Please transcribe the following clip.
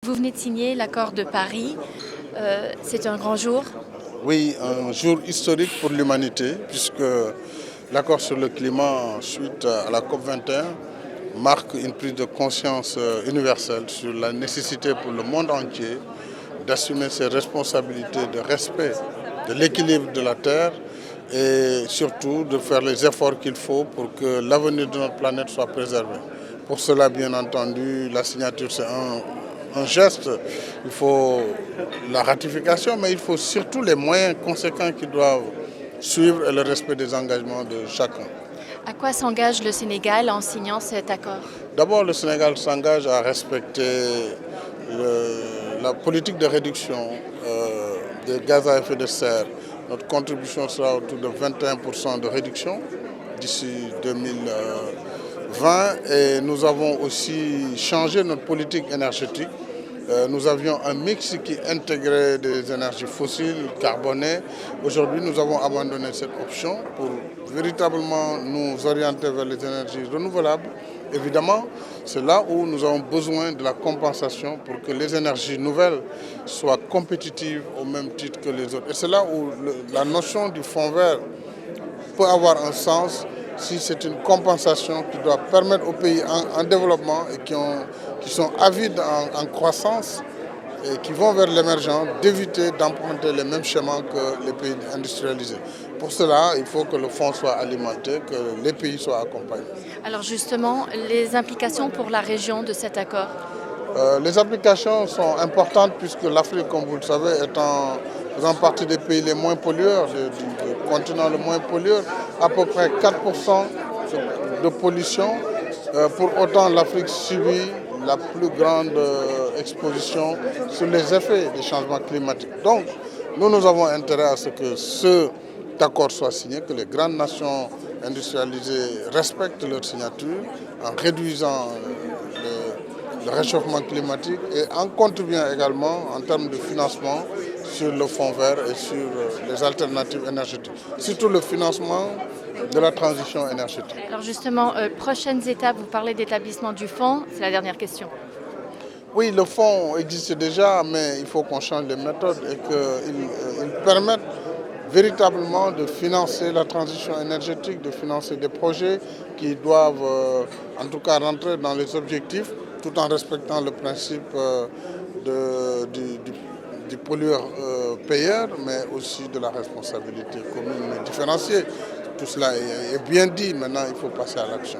Vous venez de signer l'accord de Paris. C'est un grand jour. Oui, un jour historique pour l'humanité, puisque l'accord sur le climat suite à la COP21 marque une prise de conscience universelle sur la nécessité pour le monde entier d'assumer ses responsabilités de respect de l'équilibre de la Terre et surtout de faire les efforts qu'il faut pour que l'avenir de notre planète soit préservé. Pour cela, bien entendu, la signature, c'est un geste. Il faut la ratification, mais il faut surtout les moyens conséquents qui doivent suivre et le respect des engagements de chacun. À quoi s'engage le Sénégal en signant cet accord? D'abord, le Sénégal s'engage à respecter la politique de réduction des gaz à effet de serre. Notre contribution sera autour de 21% de réduction d'ici 2020 et nous avons aussi changé notre politique énergétique. Nous avions un mix qui intégrait des énergies fossiles, carbonées. Aujourd'hui, nous avons abandonné cette option pour véritablement nous orienter vers les énergies renouvelables. Évidemment, c'est là où nous avons besoin de la compensation pour que les énergies nouvelles soient compétitives au même titre que les autres. Et c'est là où la notion du fonds vert peut avoir un sens si c'est une compensation qui doit permettre aux pays en développement et qui sont avides en croissance et qui vont vers l'émergence d'éviter d'emprunter les mêmes schémas que les pays industrialisés. Pour cela, il faut que le fonds soit alimenté, que les pays soient accompagnés. Alors justement, les implications pour la région de cet accord? Les applications sont importantes puisque l'Afrique, comme vous le savez, faisant partie des pays les moins pollueurs, du continent le moins pollueur, à peu près 4% de pollution. Pour autant, l'Afrique subit la plus grande exposition sur les effets des changements climatiques. Donc, nous avons intérêt à ce que cet accord soit signé, que les grandes nations industrialisées respectent leur signature en réduisant le réchauffement climatique et en contribuant également en termes de financement sur le fonds vert et sur les alternatives énergétiques, surtout le financement de la transition énergétique. Alors justement, prochaines étapes, vous parlez d'établissement du fonds, c'est la dernière question. Oui, le fonds existe déjà, mais il faut qu'on change les méthodes et qu'il permette véritablement de financer la transition énergétique, de financer des projets qui doivent en tout cas rentrer dans les objectifs tout en respectant le principe du pollueur-payeur, mais aussi de la responsabilité commune et différenciée. Tout cela est bien dit, maintenant il faut passer à l'action.